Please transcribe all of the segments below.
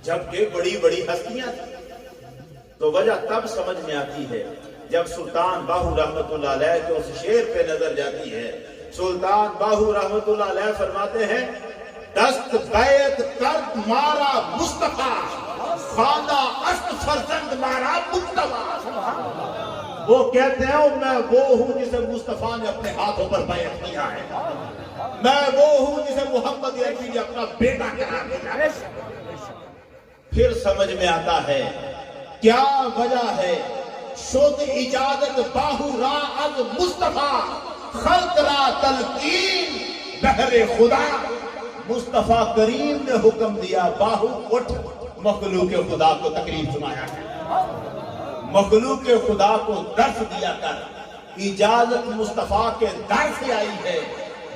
جبکہ بڑی بڑی ہستیاں تھیں۔ تو وجہ تب سمجھ میں آتی ہے جب سلطان باہو رحمت اللہ علیہ کے اس شعر پہ نظر جاتی ہے۔ سلطان باہو رحمت اللہ علیہ فرماتے ہیں دست بیعت کرد مارا مصطفیٰ، خواندہ اشت فرزند مارا مجتبیٰ۔ وہ کہتے ہیں میں وہ ہوں جسے مصطفیٰ نے اپنے ہاتھوں پر بیعت کیا ہے، میں وہ ہوں جسے محمد عربی نے اپنا بیٹا قرار دیا ہے۔ پھر سمجھ میں آتا ہے کیا وجہ ہے شد اجازت باہو را از مصطفیٰ، خلق را تلقین بحر خدا۔ مصطفیٰ کریم نے حکم دیا باہو اٹھ، مخلوق خدا کو تکلیف سنایا ہے، مخلوق خدا کو درس دیا کر۔ اجازت مصطفیٰ کے در سے آئی ہے،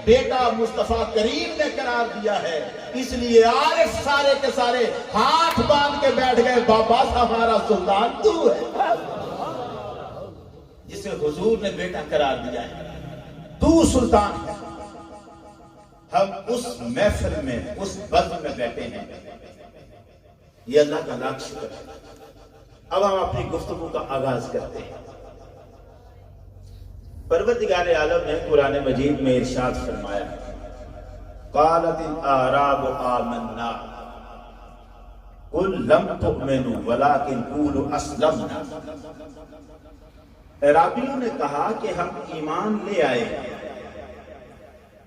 بیٹا مصطفیٰ کریم نے قرار دیا ہے، اس لیے عارف سارے کے سارے ہاتھ باندھ کے بیٹھ گئے بابا ہمارا سلطان تو ہے، جسے حضور نے بیٹا قرار دیا ہے، تو سلطان ہے۔ ہم اس محفل میں اس بزم میں بیٹھے ہیں، یہ اللہ کا لاکھ شکر ہے۔ اب ہم اپنی گفتگو کا آغاز کرتے ہیں۔ پروردگار عالم نے قرآن مجید میں ارشاد فرمایا قالت الاعراب آمنا قل لم تؤمنوا ولكن قولوا اسلمنا۔ عرابیوں نے کہا کہ ہم ایمان لے آئے،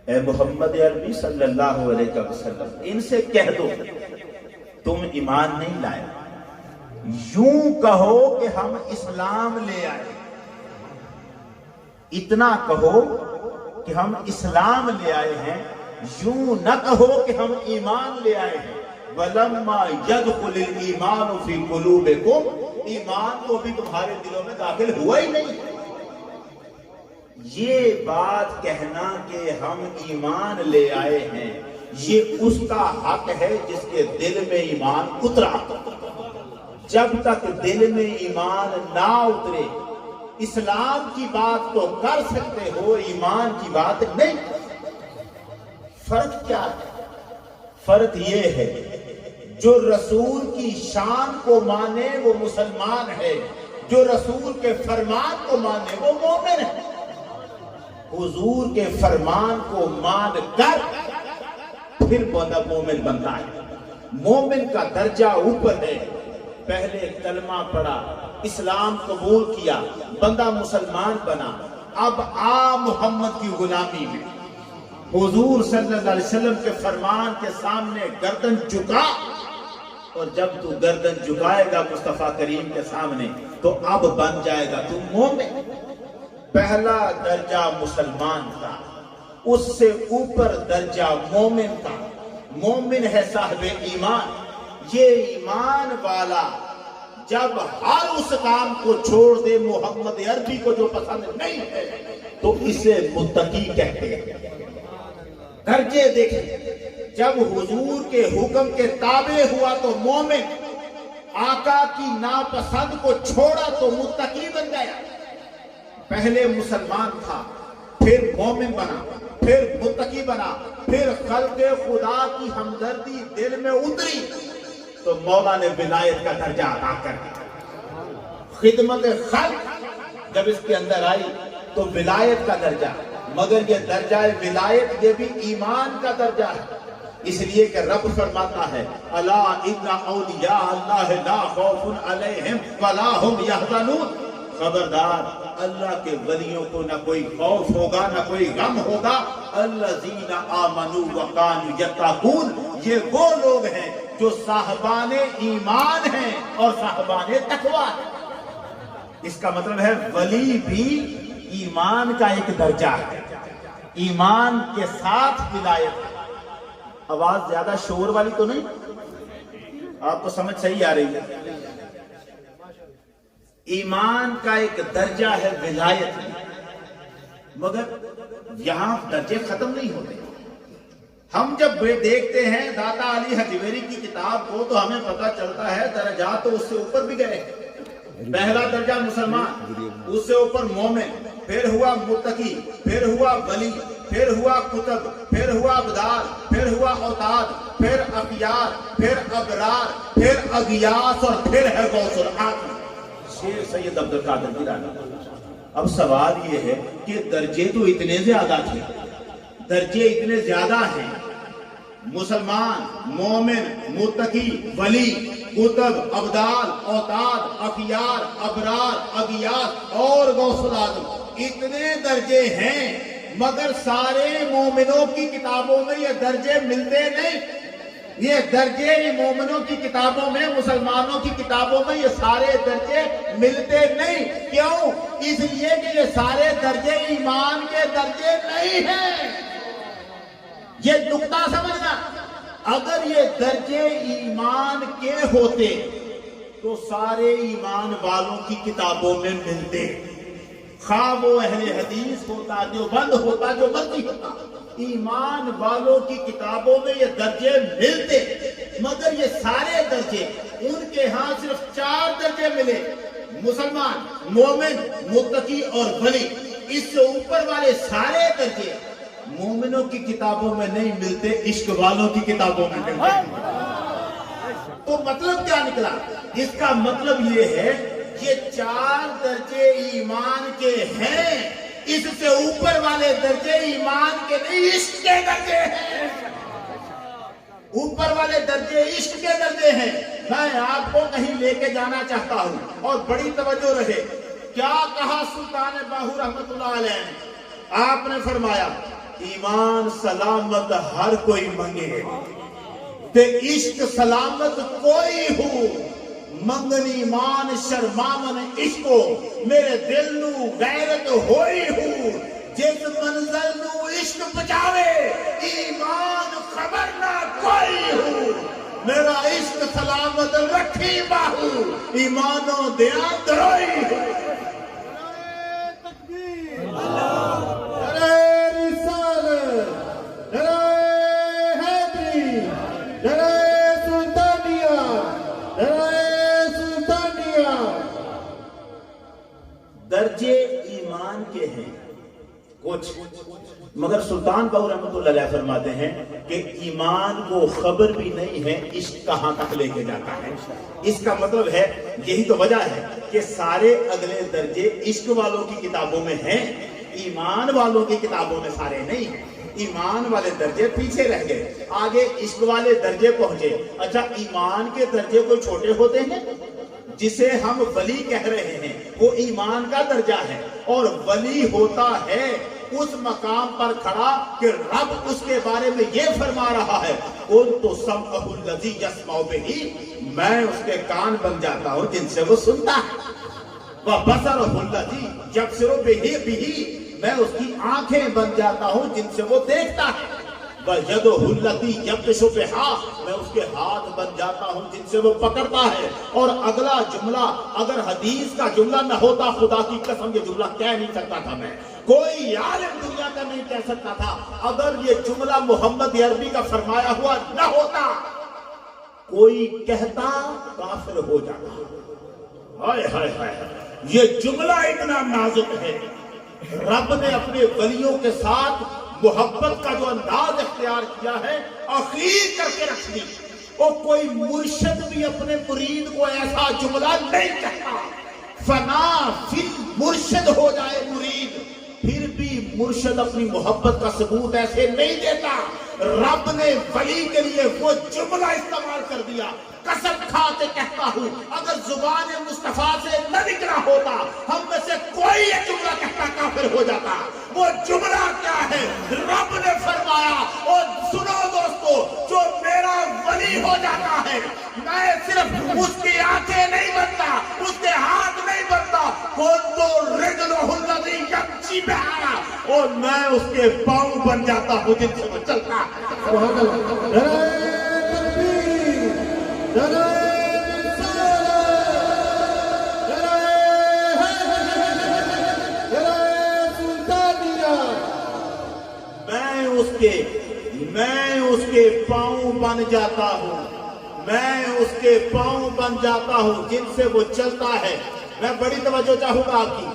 اے محمد عربی صلی اللہ علیہ وسلم ان سے کہہ دو تم ایمان نہیں لائے، یوں کہو کہ ہم اسلام لے آئے، اتنا کہو کہ ہم اسلام لے آئے ہیں، یوں نہ کہو کہ ہم ایمان لے آئے ہیں۔ وَلَمَّا يَدْخُلِ الْإِيمَانُ فِي قُلُوبِكُمْ، ایمان کو بھی تمہارے دلوں میں داخل ہوا ہی نہیں۔ یہ بات کہنا کہ ہم ایمان لے آئے ہیں، یہ اس کا حق ہے جس کے دل میں ایمان اترا۔ جب تک دل میں ایمان نہ اترے اسلام کی بات تو کر سکتے ہو، ایمان کی بات نہیں۔ فرق کیا ہے؟ فرق یہ ہے جو رسول کی شان کو مانے وہ مسلمان ہے، جو رسول کے فرمان کو مانے وہ مومن ہے۔ حضور کے فرمان کو مان کر پھر بندہ مومن بنتا ہے۔ مومن کا درجہ اوپر ہے، پہلے کلمہ پڑھا، اسلام قبول کیا، بندہ مسلمان بنا، اب آ محمد کی غلامی میں، حضور صلی اللہ علیہ وسلم کے فرمان کے سامنے گردن جھکا، اور جب تو گردن جھکائے گا مصطفیٰ کریم کے سامنے تو اب بن جائے گا تو مومن۔ پہلا درجہ مسلمان کا، اس سے اوپر درجہ مومن کا۔ مومن ہے صاحب ایمان، یہ ایمان والا جب ہر اس کام کو چھوڑ دے محمد عربی کو جو پسند نہیں ہے تو اسے متقی کہتے ہیں۔ درجے دیکھیں، جب حضور کے حکم کے تابع ہوا تو مومن، آقا کی ناپسند کو چھوڑا تو متقی بن گیا۔ پہلے مسلمان تھا، پھر مومن بنا، پھر متقی بنا، پھر خلق خدا کی ہمدردی دل میں اتری تو مولا نے ولایت کا درجہ عطا کر دیا۔ خدمت خلق جب اس کے اندر آئی تو ولایت کا درجہ، مگر یہ درجہ ولایت یہ بھی ایمان کا درجہ ہے، اس لیے کہ رب فرماتا ہے الا ان اولیاء اللہ لا خوف علیہم ولا هم یحزنون، خبردار اللہ کے ولیوں کو نہ کوئی خوف ہوگا نہ کوئی غم ہوگا۔ الذین آمنوا وکانوا یتقون، یہ وہ لوگ ہیں جو صاحبان ایمان ہیں اور صاحبان تقوی ہیں۔ اس کا مطلب ہے ولی بھی ایمان کا ایک درجہ ہے، ایمان کے ساتھ ولایت ہے۔ آواز زیادہ شور والی تو نہیں؟ آپ کو سمجھ صحیح آ رہی ہے؟ ایمان کا ایک درجہ ہے ولایت، مگر یہاں درجے ختم نہیں ہوتے۔ ہم جب دیکھتے ہیں داتا علی حجویری کی کتاب کو تو ہمیں پتہ چلتا ہے درجات تو اس سے اوپر بھی گئے۔ پہلا درجہ مسلمان، اس سے اوپر مومن، پھر ہوا متقی، پھر ہوا ولی، پھر ہوا کتب، پھر ہوا ابدال، پھر ہوا اوتاد، پھر اغیار، پھر ابرار، پھر اغیاث، اور پھر ہے غوث العالم شیر سید عبد القادر جیلانی۔ اب سوال یہ ہے کہ درجے تو اتنے زیادہ تھے، درجے اتنے زیادہ ہیں، مسلمان، مومن، متقی، ولی، قطب، ابدال، اوتاد، اخیار، ابرار، اغیاث اور غوث العالم، اتنے درجے ہیں، مگر سارے مومنوں کی کتابوں میں یہ درجے ملتے نہیں۔ یہ درجے مومنوں کی کتابوں میں، مسلمانوں کی کتابوں میں یہ سارے درجے ملتے نہیں۔ کیوں؟ اس لیے کہ یہ سارے درجے ایمان کے درجے نہیں ہیں۔ یہ نقطہ سمجھنا، اگر یہ درجے ایمان کے ہوتے تو سارے ایمان والوں کی کتابوں میں ملتے، خواہ وہ اہل حدیث ہوتا، جو بند ہوتا، جو مرضی ہوتا، ایمان والوں کی کتابوں میں یہ درجے ملتے، مگر یہ سارے درجے ان کے ہاں صرف 4 درجے ملے، مسلمان، مومن، متقی اور ولی۔ اس سے اوپر والے سارے درجے مومنوں کی کتابوں میں نہیں ملتے، عشق والوں کی کتابوں میں ملتے۔ تو مطلب کیا نکلا؟ اس کا مطلب یہ ہے یہ 4 درجے ایمان کے ہیں، اس سے اوپر والے درجے ایمان کے نہیں، عشق کے درجے ہیں۔ اوپر والے درجے عشق کے درجے ہیں۔ میں آپ کو کہیں لے کے جانا چاہتا ہوں، اور بڑی توجہ رہے، کیا کہا سلطان باہو رحمت اللہ علیہ نے؟ آپ نے فرمایا ایمان سلامت ہر کوئی منگے تے عشق سلامت کوئی ہو، منگن ایمان شرمامن عشقو، میرے دل نو غیرت ہوئی ہو، جس منزل نو عشق پچاوے ایمان خبر نہ کوئی ہو، میرا عشق سلامت رکھی باہو، ایمانوں دیاں دروئی ہو۔ درجے ایمان کے ہیں کچھ، مگر سلطان باہو رحمت اللہ علیہ فرماتے ہیں کہ ایمان کو خبر بھی نہیں ہے عشق کہاں تک لے کے جاتا ہے۔ اس کا مطلب ہے، یہی تو وجہ ہے کہ سارے اگلے درجے عشق والوں کی کتابوں میں ہیں، ایمان والوں کی کتابوں میں سارے نہیں ہیں۔ ایمان والے درجے پیچھے رہ گئے، آگے عشق والے درجے پہنچے۔ اچھا، ایمان کے درجے کوئی چھوٹے ہوتے ہیں؟ جسے ہم ولی کہہ رہے ہیں وہ ایمان کا درجہ ہے، اور ولی ہوتا ہے اس مقام پر کھڑا کہ رب اس کے بارے میں یہ فرما رہا ہے قُلْتُ سَمْعُهُ الَّذِي يَسْمَعُ بِهِ، میں اس کے کان بن جاتا ہوں جن سے وہ سنتا ہے، وَبَصَرُهُ الَّذِي يَبْصِرُ بِهِ، میں اس کی آنکھیں بن جاتا ہوں جن سے وہ دیکھتا ہے، وَيَدُهُ الَّتِي يَبْطِشُ بِهَا، میں اس کے ہاتھ بن جاتا ہوں جن سے وہ پکڑتا ہے۔ اور اگلا جملہ اگر حدیث کا جملہ نہ ہوتا، خدا کی قسم یہ جملہ کہہ نہیں سکتا تھا میں، کوئی عالم دنیا کا نہیں کہہ سکتا تھا، اگر یہ جملہ محمد عربی کا فرمایا ہوا نہ ہوتا، کوئی کہتا کافر ہو جاتا۔ ہائے ہائے ہائے، یہ جملہ اتنا نازک ہے، رب نے اپنے ولیوں کے ساتھ محبت کا جو انداز اختیار کیا ہے اخیر کر کے رکھ دی۔ اور کوئی مرشد بھی اپنے مرید کو ایسا جملہ نہیں کہتا، فنا فی مرشد ہو جائے مرید، پھر بھی مرشد اپنی محبت کا ثبوت ایسے نہیں دیتا۔ رب نے ولی کے لیے وہ جملہ استعمال کر دیا، قسم کھا کے کہتا ہوں اگر زبان مصطفیٰ سے نہ نکلا ہوتا ہم میں سے کوئی یہ جملہ کہتا کافر ہو جاتا۔ وہ جملہ کیا ہے؟ رب نے فرمایا، اور سنو دوستو، جو میرا ولی ہو جاتا ہے میں صرف اس کی آنکھیں نہیں بنتا، اس کے ہاتھ نہیں بنتا، اور میں اس کے پاؤں بن جاتا ہوں جن سے وہ چلتا ہے۔ میں اس کے پاؤں بن جاتا ہوں، میں اس کے پاؤں بن جاتا ہوں جن سے وہ چلتا ہے۔ میں بڑی توجہ چاہوں گا آپ کی،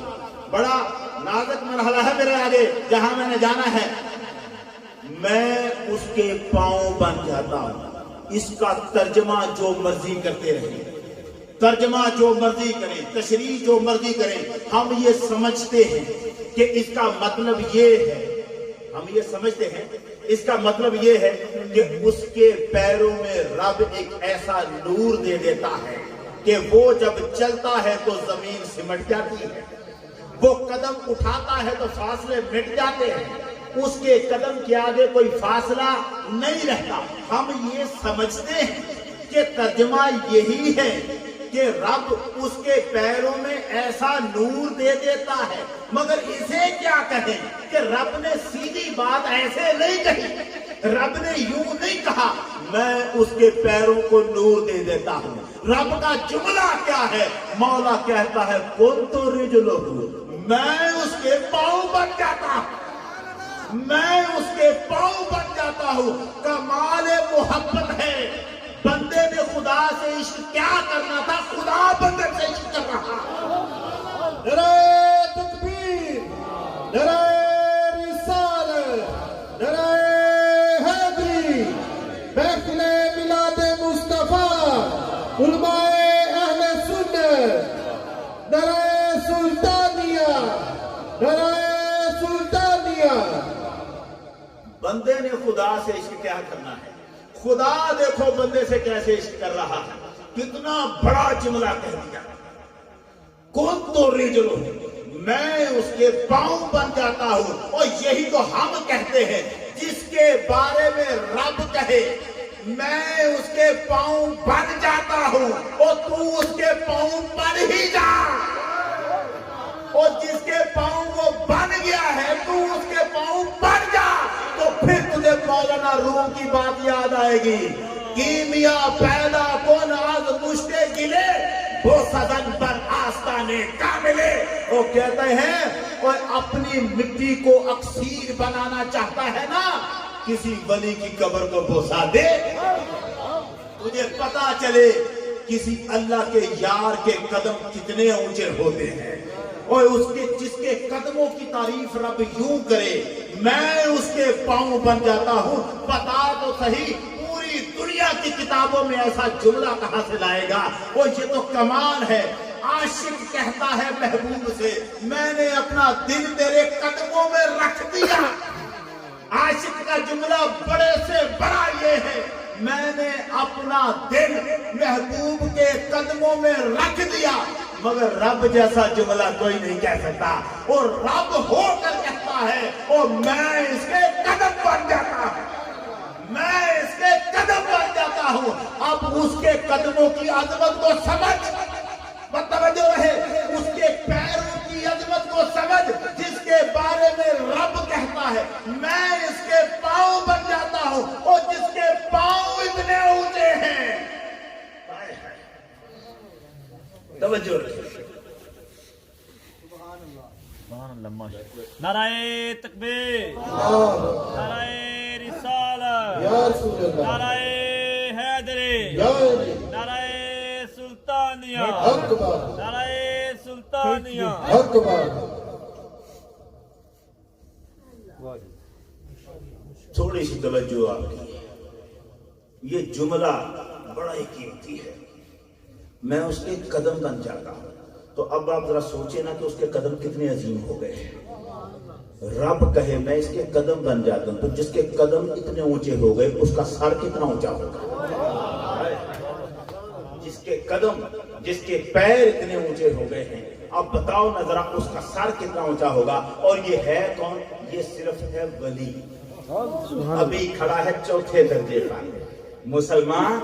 بڑا نازک مرحلہ ہے میرے آگے جہاں میں نے جانا ہے۔ میں اس کے پاؤں بن جاتا ہوں۔ اس کا ترجمہ جو مرضی کرتے رہیں، ترجمہ جو مرضی کریں، تشریح جو مرضی کریں، ہم یہ سمجھتے ہیں کہ اس کا مطلب یہ ہے، ہم یہ سمجھتے ہیں اس کا مطلب یہ ہے کہ اس کے پیروں میں رب ایک ایسا نور دے دیتا ہے کہ وہ جب چلتا ہے تو زمین سمٹ جاتی ہے، وہ قدم اٹھاتا ہے تو فاصلے مٹ جاتے ہیں، اس کے قدم کے آگے کوئی فاصلہ نہیں رہتا۔ ہم یہ سمجھتے ہیں کہ ترجمہ یہی ہے کہ رب اس کے پیروں میں ایسا نور دے دیتا ہے، مگر اسے کیا کہیں کہ رب نے سیدھی بات ایسے نہیں کہی، رب نے یوں نہیں کہا میں اس کے پیروں کو نور دے دیتا ہوں۔ رب کا جملہ کیا ہے؟ مولا کہتا ہے کنت رجلہ، میں اس کے پاؤں بن جاتا ہوں، میں اس کے پاؤں بن جاتا ہوں۔ کمال محبت ہے، بندے نے خدا سے عشق کیا کرنا تھا، خدا بندے سے عشق کر رہا۔ نعرہ تکبیر، نعرہ رسالت، نعرہ حیدری، محفل میلاد مصطفیٰ، علماء اہل سنت، نعرہ سلطانیہ، نعرہ سلطانیہ۔ بندے نے خدا سے عشق کیا کرنا ہے، خدا دیکھو بندے سے کیسے عشق کر رہا ہے، کتنا بڑا جملہ کہہ دیا، کنت رجلہ، میں اس کے پاؤں بن جاتا ہوں۔ اور یہی تو ہم کہتے ہیں، جس کے بارے میں رب کہے میں اس کے پاؤں بن جاتا ہوں، اور تو اس کے پاؤں بن ہی جا، اور جس کے پاؤں وہ بن گیا ہے تو اس کے پاؤں بن جا، تو پھر تجھے مولانا روم کی بات یاد آئے گی، کیمیا پیدا کن از مشتے گلے، وہ سدن پر آستانے کاملے۔ وہ کہتے ہیں کوئی اپنی مٹی کو اکسیر بنانا چاہتا ہے نا، کسی ولی کی قبر کو بوسا دے، تجھے پتا چلے کسی اللہ کے یار کے قدم کتنے اونچے ہوتے ہیں، اور اس کے جس کے قدموں کی تعریف رب یوں کرے میں اس کے پاؤں بن جاتا ہوں۔ بتا تو صحیح پوری دنیا کی کتابوں میں ایسا جملہ کہاں سے لائے گا؟ وہ یہ تو کمال ہے۔ عاشق کہتا ہے محبوب سے میں نے اپنا دل تیرے قدموں میں رکھ دیا۔ عاشق کا جملہ بڑے سے بڑا یہ ہے، میں نے اپنا دل محبوب کے قدموں میں رکھ دیا، مگر رب جیسا جملہ کوئی نہیں کہہ سکتا، اور رب ہو کر کہتا ہے اور میں اس کے قدم بن جاتا ہوں، میں اس کے قدم بن جاتا ہوں۔ اب اس کے قدموں کی عظمت کو سمجھ، متوجہ رہے، اس کے پیروں کی عظمت کو سمجھ، جس کے بارے میں رب کہتا ہے میں اس کے پاؤں بن جاتا ہوں، اور جس کے پاؤں اتنے اونچے ہیں۔ توجہ رہے، نعرہ تکبیر، نعرہ رسالت، یا رسول اللہ، نعرہ حیدری، یا علی، نعرہ سلطانیہ، حق بات، نعرہ سلطانیہ۔ حق بات۔ تھوڑی سی توجہ آپ کی، یہ جملہ بڑا ہی قیمتی ہے، میں اس کے قدم بن جاتا ہوں۔ تو اب آپ ذرا سوچیں نا کہ اس کے قدم کتنے عظیم ہو گئے ہیں۔ رب کہے میں اس کے قدم بن جاتا ہوں، تو جس کے قدم اتنے اونچے ہو گئے اس کا سر کتنا اونچا ہوگا؟ جس کے قدم، جس کے پیر اتنے اونچے ہو گئے ہیں، اب بتاؤ نا ذرا اس کا سر کتنا اونچا ہوگا۔ اور یہ ہے کون؟ یہ صرف ہے ولی، ابھی کھڑا ہے چوتھے درجے پر، مسلمان،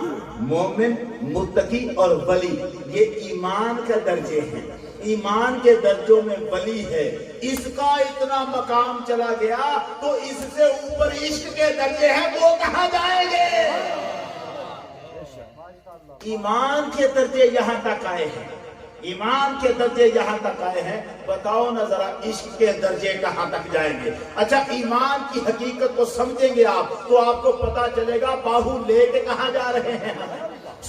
مومن، متقی اور ولی، یہ ایمان کے درجے ہیں۔ ایمان کے درجوں میں ولی ہے، اس کا اتنا مقام چلا گیا تو اس سے اوپر عشق کے درجے ہیں، وہ کہاں جائیں گے؟ ایمان کے درجے یہاں تک آئے ہیں، ایمان کے درجے یہاں تک آئے ہیں، بتاؤ نا ذرا عشق کے درجے کہاں تک جائیں گے؟ اچھا ایمان کی حقیقت کو سمجھیں گے آپ تو آپ کو پتا چلے گا باہو لے کے کہاں جا رہے ہیں،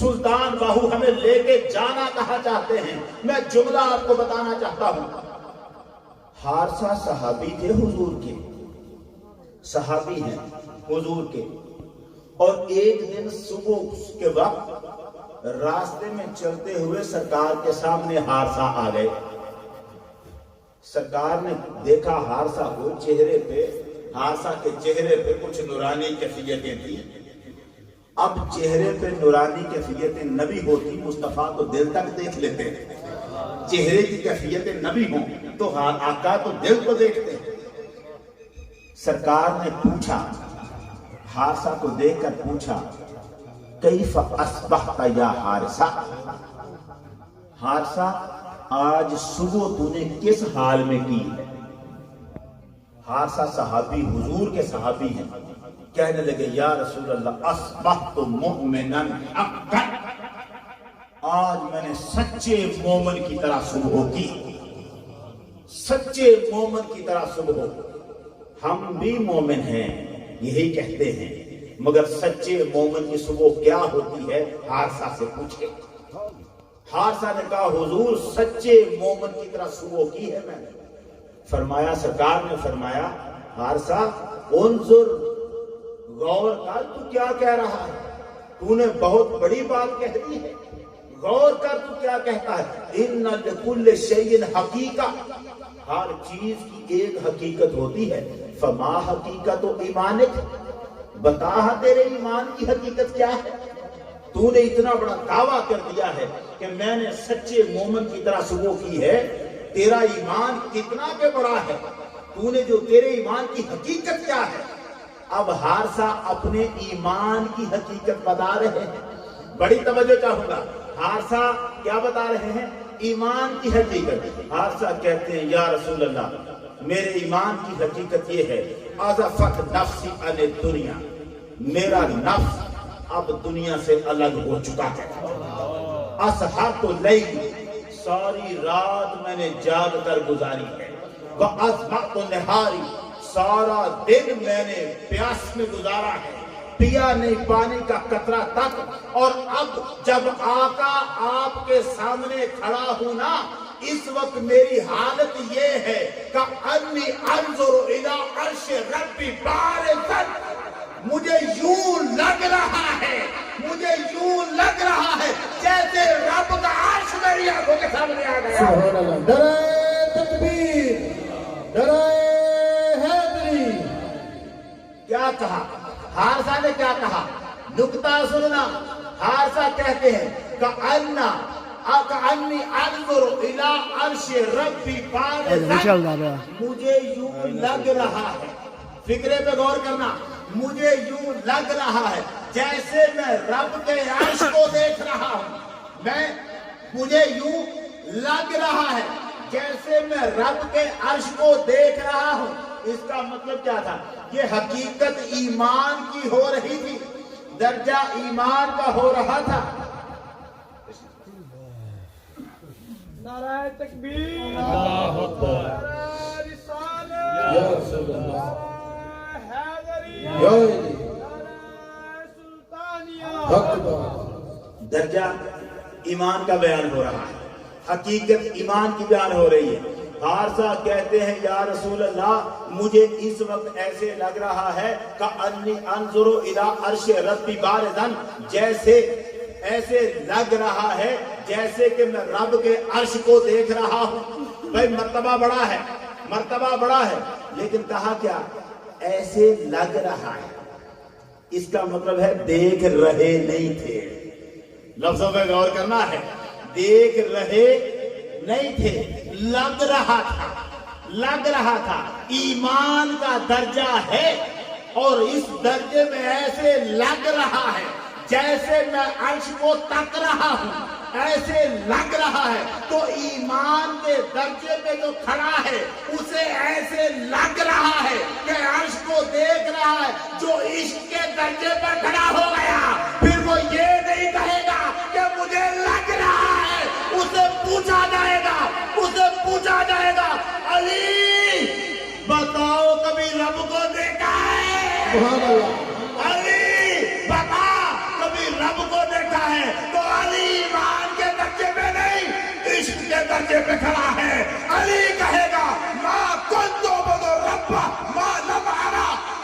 سلطان باہو ہمیں لے کے جانا کہاں چاہتے ہیں۔ میں جملہ آپ کو بتانا چاہتا ہوں، حارثہ صحابی تھے حضور کے، صحابی ہیں، حضور کے. اور ایک دن صبح کے وقت راستے میں چلتے ہوئے سرکار کے سامنے حارثہ آ گئے. سرکار نے دیکھا حارثہ کو، چہرے پہ، حارثہ کے چہرے پہ کچھ نورانی کیفیتیں تھیں. اب چہرے پہ نورانی کیفیتیں نبی ہوتی، مصطفیٰ تو دل تک دیکھ لیتے ہیں. چہرے کی کیفیتیں نبی ہوں تو آقا تو دل کو دیکھتے ہیں. سرکار نے پوچھا، حارثہ کو دیکھ کر پوچھا، کیف اصبحت یا حارثہ؟ حارثہ آج صبح تو نے کس حال میں کی ہے؟ حارثہ صحابی، حضور کے صحابی ہیں. کہنے لگے یا رسول اللہ اصبحت مؤمنا حقا، آج میں نے سچے مومن کی طرح صبح کی. سچے مومن کی طرح صبح. ہم بھی مومن ہیں یہی کہتے ہیں، مگر سچے مومن کی صبح کیا ہوتی ہے حارثہ سے پوچھے. حارثہ نے کہا حضور سچے مومن کی طرح صبح کی ہے میں نے. فرمایا، سرکار نے فرمایا حارثہ انظر، غور کر، تو کیا کہہ رہا ہے؟ تو نے بہت بڑی بات کہہ دی ہے. غور کر تو کیا کہتا ہے. ان لکل شیء حقیقہ، ہر چیز کی ایک حقیقت ہوتی ہے. فما حقیقت ایمانک، بتا تیرے ایمان کی حقیقت کیا ہے. تو نے اتنا بڑا دعویٰ کر دیا ہے کہ میں نے سچے مومن کی طرح صبح کی ہے. تیرا ایمان کتنا کے بڑا ہے، تو نے جو تیرے ایمان کی حقیقت کیا ہے. اب حارثہ اپنے ایمان کی حقیقت بتا رہے ہیں. بڑی توجہ چاہوں گا. حارثہ کیا بتا رہے ہیں؟ ایمان کی حقیقت. حارثہ کہتے ہیں یا رسول اللہ میرے ایمان کی حقیقت یہ ہے، اضفت نفسی عن الدنیا، میرا نفس اب دنیا سے الگ ہو چکا ہے. اسحرت اللیل، ساری رات میں نے جاگ کر گزاری ہے. واضمعت نہاری، سارا دن میں نے پیاس میں گزارا ہے، پیا نہیں پانی کا قطرہ تک. اور اب جب آقا آپ کے سامنے کھڑا ہوں نا، اس وقت میری حالت یہ ہے کہ انی انظر الی عرش ربی بارزا، مجھے یوں لگ رہا ہے، مجھے یوں لگ رہا ہے جیسے رب کا عرش میری آنکھوں کے سامنے آ گیا. سبحان اللہ. نعرہ تکبیر، نعرہ حیدری. کیا کہا حارثہ نے؟ کیا کہا؟ نکتہ سننا. حارثہ کہتے ہیں کأنی انظر الی عرش ربی بارزا، مجھے یوں لگ رہا ہے، فکرے پہ غور کرنا، مجھے یوں لگ رہا ہے جیسے میں رب کے عرش کو دیکھ رہا ہوں. مجھے یوں لگ رہا ہے جیسے میں رب کے عرش کو دیکھ رہا ہوں. اس کا مطلب کیا تھا؟ یہ حقیقت ایمان کی ہو رہی تھی، درجہ ایمان کا ہو رہا تھا. نعرہ تکبیر، اللہ اکبر، نعرہ رسالت، یا رسول اللہ، نعرہ حیدری، یا علی، نعرہ سلطانیہ. حق بات. درجہ ایمان کا بیان ہو رہا ہے، حقیقت ایمان کی بیان ہو رہی ہے. حارثہ کہتے ہیں یا رسول اللہ مجھے اس وقت ایسے لگ رہا ہے کہ انی انظر الی عرش ربی بارزا، جیسے ایسے لگ رہا ہے جیسے کہ میں رب کے عرش کو دیکھ رہا ہوں. بھائی مرتبہ بڑا ہے، مرتبہ بڑا ہے، لیکن کہا کیا؟ ایسے لگ رہا ہے. اس کا مطلب ہے دیکھ رہے نہیں تھے. لفظوں پہ غور کرنا ہے. دیکھ رہے نہیں تھے، لگ رہا تھا، لگ رہا تھا. ایمان کا درجہ ہے اور اس درجے میں ایسے لگ رہا ہے جیسے میں عرش کو تک رہا ہوں، ایسے لگ رہا ہے. تو ایمان کے درجے پہ جو کھڑا ہے اسے ایسے لگ رہا ہے کہ عرش کو دیکھ رہا ہے. جو عشق کے درجے پہ کھڑا ہو گیا پھر وہ یہ نہیں کہے گا کہ مجھے لگ رہا ہے. اسے پوچھا جائے گا، اسے پوچھا جائے گا علی بتاؤ کبھی رب کو دیکھا ہے؟ سبحان اللہ. علی بتا کبھی رب کو دیکھا ہے؟ تو علی ایمان کے درجے پہ نہیں، عشق کے درجے پہ کھڑا ہے. علی کہے گا ما کنت اعبد رب ما لم ارى،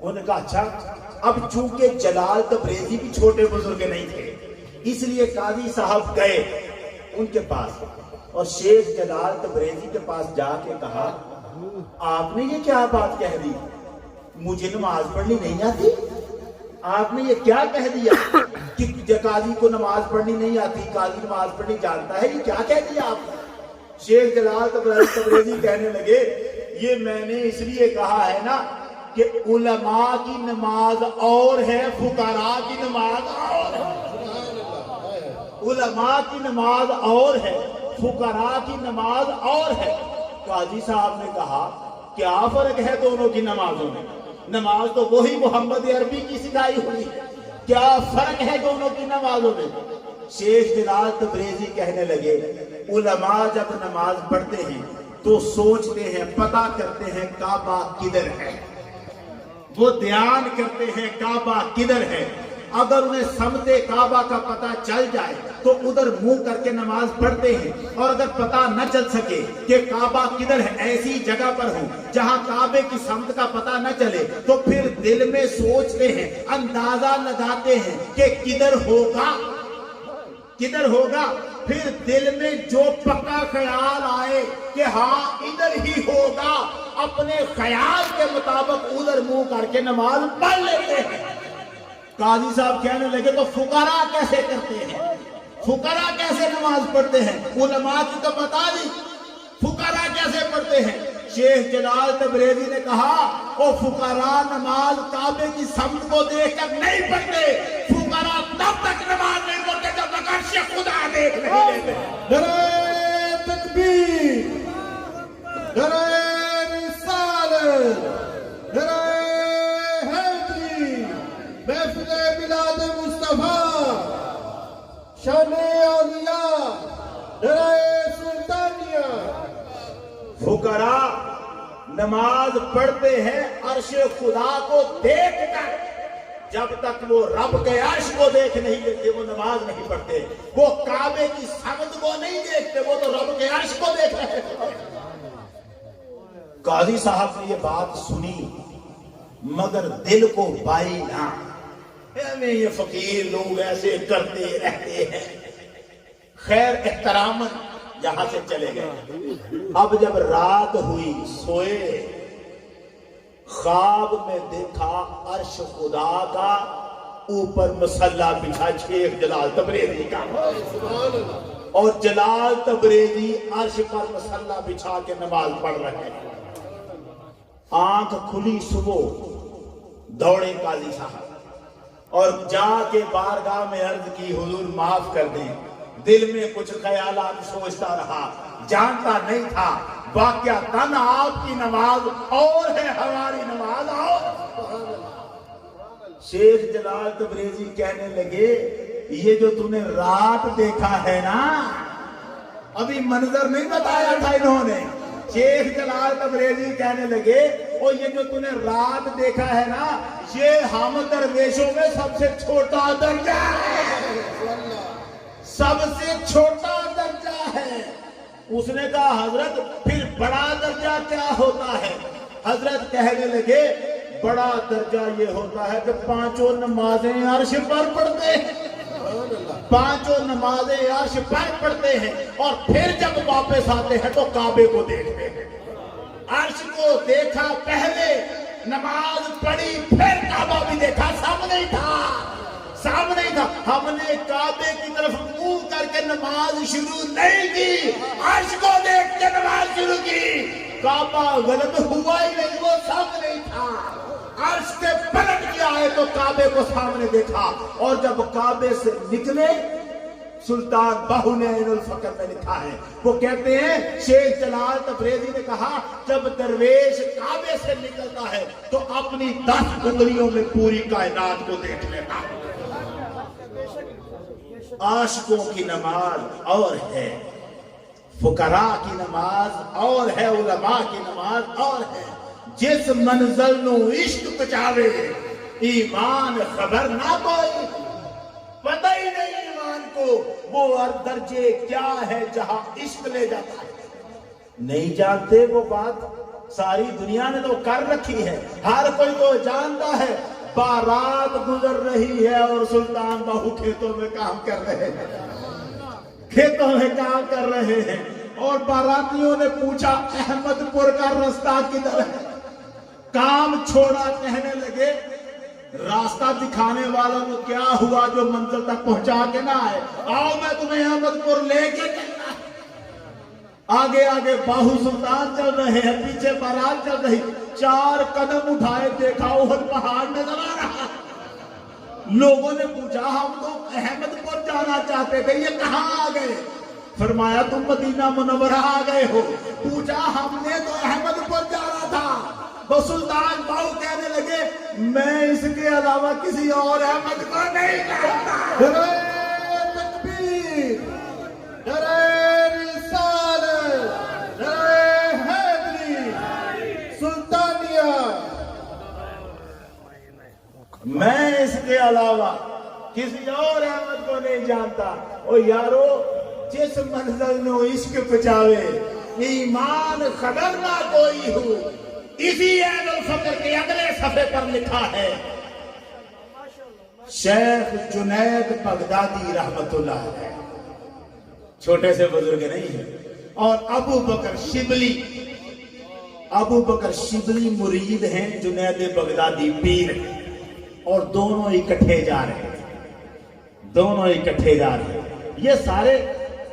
انہوں نے کہا اچھا، اب چونکہ جلال تبریزی بھی چھوٹے بزرگ نہیں تھے، اس لیے قاضی صاحب گئے ان کے پاس اور شیخ جلال تبریزی کے پاس جا کے کہا آپ نے یہ کیا بات کہہ دی؟ مجھے نماز پڑھنی نہیں آتی، آپ نے یہ کیا کہہ دیا کہ قاضی کو نماز پڑھنی نہیں آتی، قاضی نماز پڑھنی جانتا ہے، یہ کیا کہہ دیا آپ نے؟ شیخ جلال تبریزی کہنے لگے یہ میں نے اس لیے کہا ہے نا کہ علماء کی نماز اور ہے، فقراء کی نماز اور ہے، علماء کی نماز اور ہے، فقراء کی نماز اور ہے۔ قاضی صاحب نے کہا کیا فرق ہے دونوں کی نمازوں میں؟ نماز تو وہی محمد عربی کی سکھائی ہوئی ہے، کیا فرق ہے دونوں کی نمازوں میں؟ شیخ جلال تبریزی کہنے لگے علماء جب نماز پڑھتے ہیں تو سوچتے ہیں، پتہ کرتے ہیں کعبہ کدھر ہے، وہ دھیان کرتے ہیں کعبہ کدھر ہے۔ اگر انہیں سمت کعبہ کا پتہ چل جائے تو ادھر منہ کر کے نماز پڑھتے ہیں، اور اگر پتہ نہ چل سکے کہ کعبہ کدھر ہے، ایسی جگہ پر ہوں جہاں کعبے کی سمت کا پتہ نہ چلے تو پھر دل میں سوچتے ہیں، اندازہ لگاتے ہیں کہ کدھر ہوگا، کدھر ہوگا۔ پھر دل میں جو پکا خیال آئے کہ ہاں ادھر ہی ہوگا، اپنے خیال کے مطابق ادھر منہ کر کے نماز پڑھ لیتے ہیں۔ قاضی صاحب کہنے لگے تو فقراء کیسے کرتے ہیں، فقراء کیسے نماز پڑھتے ہیں؟ علماء کی تو بتا دی، فقراء کیسے پڑھتے ہیں؟ شیخ جلال تبریزی نے کہا وہ فقراء نماز کعبے کی سمت کو دیکھ کر نہیں پڑھتے، فقراء تب تک نماز نہیں پڑھتے جب تک عرش خدا دیکھ نہیں لیتے۔ نعرہ تکبیر، نعرہ رسالت، نعرہ حیدری، محفل میلاد مصطفیٰ، شان اولیاء، نعرہ سلطانیہ۔ فقراء نماز پڑھتے ہیں عرش خدا کو دیکھ کر، جب تک وہ رب کے عرش کو دیکھ نہیں لیتے وہ نماز نہیں پڑھتے، وہ کعبے کی سمت کو نہیں دیکھتے، وہ تو رب کے عرش کو دیکھ رہے ہیں۔ قاضی صاحب نے یہ بات سنی مگر دل کو بائی نہ، ہمیں یہ فقیر لوگ ایسے کرتے رہتے ہیں۔ خیر احتراماً یہاں سے چلے گئے۔ اب جب رات ہوئی سوئے، خواب میں دیکھا عرش خدا کا اوپر مصلی بچھا شیخ جلال تبریزی کا، اور جلال تبریزی عرش پر مصلی بچھا کے نماز پڑھ رہے ہیں۔ آنکھ کھلی صبح، دوڑے قاضی صاحب اور جا کے بارگاہ میں عرض کی حضور معاف کر دیں، دل میں کچھ خیالات سوچتا رہا، جانتا نہیں تھا واقعتاً آپ کی نماز اور ہے، ہماری نماز اور۔ شیخ جلال تبریزی کہنے لگے یہ جو تم نے رات دیکھا ہے نا، ابھی منظر نہیں بتایا تھا انہوں نے۔ شیخ جلال تبریزی کہنے لگے اور یہ جو تم نے رات دیکھا ہے نا، یہ ہم درویشوں میں سب سے چھوٹا درجہ ہے، سب سے چھوٹا درجہ ہے۔ اس نے کہا حضرت پھر بڑا درجہ کیا ہوتا ہے؟ حضرت کہنے لگے بڑا درجہ یہ ہوتا ہے کہ پانچوں نمازیں عرش پر پڑھتے ہیں، پانچوں نمازیں عرش پر پڑھتے ہیں، اور پھر جب واپس آتے ہیں تو کعبے کو دیکھتے ہیں۔ عرش کو دیکھا پہلے، نماز پڑھی، پھر کعبہ بھی دیکھا، سامنے ہی تھا، سامنے ہی تھا۔ ہم نے کعبے کی طرف منہ کر کے نماز شروع نہیں کی، عرش کو دیکھ کے نماز شروع کی۔ کعبہ غلط ہوا ہی نہیں، وہ سامنے ہی تھا۔ عرش سے پلٹ کے آئے تو کعبے کو سامنے دیکھا، اور جب کعبے سے نکلے، سلطان باہو نے عین الفقر میں لکھا ہے، وہ کہتے ہیں شیخ جلال تبریزی نے کہا جب درویش کعبے سے نکلتا ہے تو اپنی 10 انگلیوں میں پوری کائنات کو دیکھ لیتا ہے۔ عاشقوں کی نماز اور ہے، فقراء کی نماز اور ہے، علماء کی نماز اور ہے۔ جس منزل نو عشق پچاوے ایمان خبر نہ کوئی، پتہ ہی نہیں ایمان کو وہ درجے کیا ہے جہاں عشق لے جاتا ہے، نہیں جانتے وہ بات۔ ساری دنیا نے تو کر رکھی ہے، ہر کوئی تو جانتا ہے۔ بارات گزر رہی ہے اور سلطان بہو کھیتوں میں کام کر رہے ہیں، کھیتوں میں کام کر رہے ہیں، اور باراتیوں نے پوچھا احمد پور کا راستہ کدھر ہے؟ کام چھوڑا، کہنے لگے راستہ دکھانے والا کو کیا ہوا جو منزل تک پہنچا کے نہ آئے؟ آؤ میں تمہیں احمد پور لے کے چلتا۔ آگے آگے باہو سلطان چل رہے ہیں، پیچھے بارات چل رہی، 4 قدم اٹھائے دیکھا احد پہاڑ نظر آ رہا۔ لوگوں نے پوچھا ہم تو احمد پور جانا چاہتے تھے، یہ کہاں آ گئے؟ فرمایا تم مدینہ منورہ آ گئے ہو۔ پوچھا ہم نے تو احمد پور جانا تھا۔ وہ سلطان باہو کہنے لگے میں اس کے علاوہ کسی اور احمد کو نہیں جانتا۔ نعرہ تکبیر، نعرہ رسالت، نعرہ حیدری، سلطانیہ۔ میں اس کے علاوہ کسی اور احمد کو نہیں جانتا۔ او یارو، جس منزل نو عشق پچاوے ایمان خبر نہ کوئی ہو، اسی عین الفقر کے اگلے صفحے پر لکھا ہے شیخ جنید بغدادی رحمت اللہ علیہ، چھوٹے سے بزرگ نہیں ہیں، اور ابو بکر شبلی مرید ہیں جنید بغدادی پیر، اور دونوں اکٹھے جا رہے ہیں، یہ سارے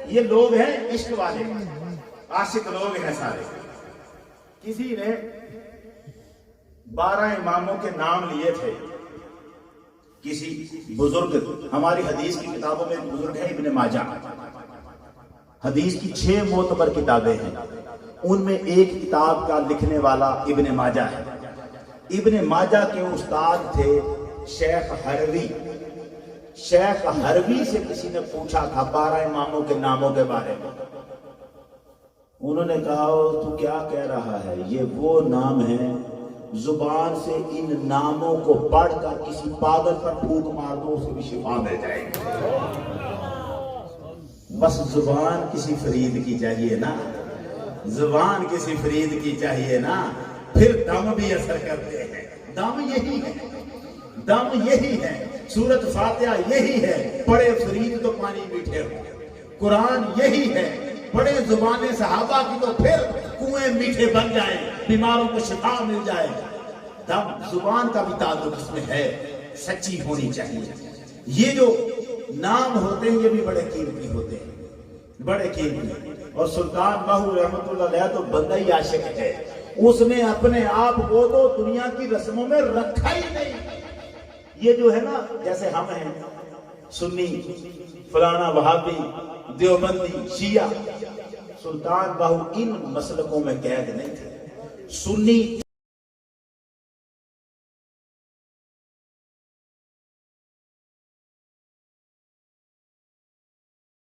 یہ لوگ ہیں عشق والے، عاشق لوگ ہیں سارے۔ کسی نے 12 اماموں کے نام لیے تھے، کسی بزرگ، ہماری حدیث کی کتابوں میں بزرگ ہے ابن ماجہ، حدیث کی 6 معتبر کتابیں ہیں، ان میں ایک کتاب کا لکھنے والا ابن ماجہ ہے۔ ابن ماجہ کے استاد تھے شیخ حروی۔ شیخ حروی سے کسی نے پوچھا تھا 12 اماموں کے ناموں کے بارے میں، انہوں نے کہا تو کیا کہہ رہا ہے، یہ وہ نام ہیں زبان سے ان ناموں کو پڑھ کر کسی پاگل پر پھونک مار دو اسے بھی شفا مل جائے گی۔ بس زبان کسی فرید کی چاہیے نا، زبان کسی فرید کی چاہیے نا، پھر دم بھی اثر کرتے ہیں۔ دم یہی ہے، سورت فاتحہ یہی ہے، پڑھے فرید تو پانی میٹھے ہو، قرآن یہی ہے، پڑھے زبان صحابہ کی تو پھر کنویں میٹھے بن جائیں، بیماروں کو شفا مل جائے۔ دم زبان کا بھی تعلق اس میں ہے، سچی ہونی چاہیے۔ یہ جو نام ہوتے ہیں یہ بھی بڑے قیمتی ہوتے ہیں، بڑے قیمتی۔ اور سلطان باہو رحمت اللہ علیہ تو بندہ ہی عاشق ہے، اس نے اپنے آپ کو تو دنیا کی رسموں میں رکھا ہی نہیں۔ یہ جو ہے نا، جیسے ہم ہیں سنی، فلانا وہابی، دیوبندی، شیعہ، سلطان باہو ان مسلکوں میں قید نہیں تھے۔ سنی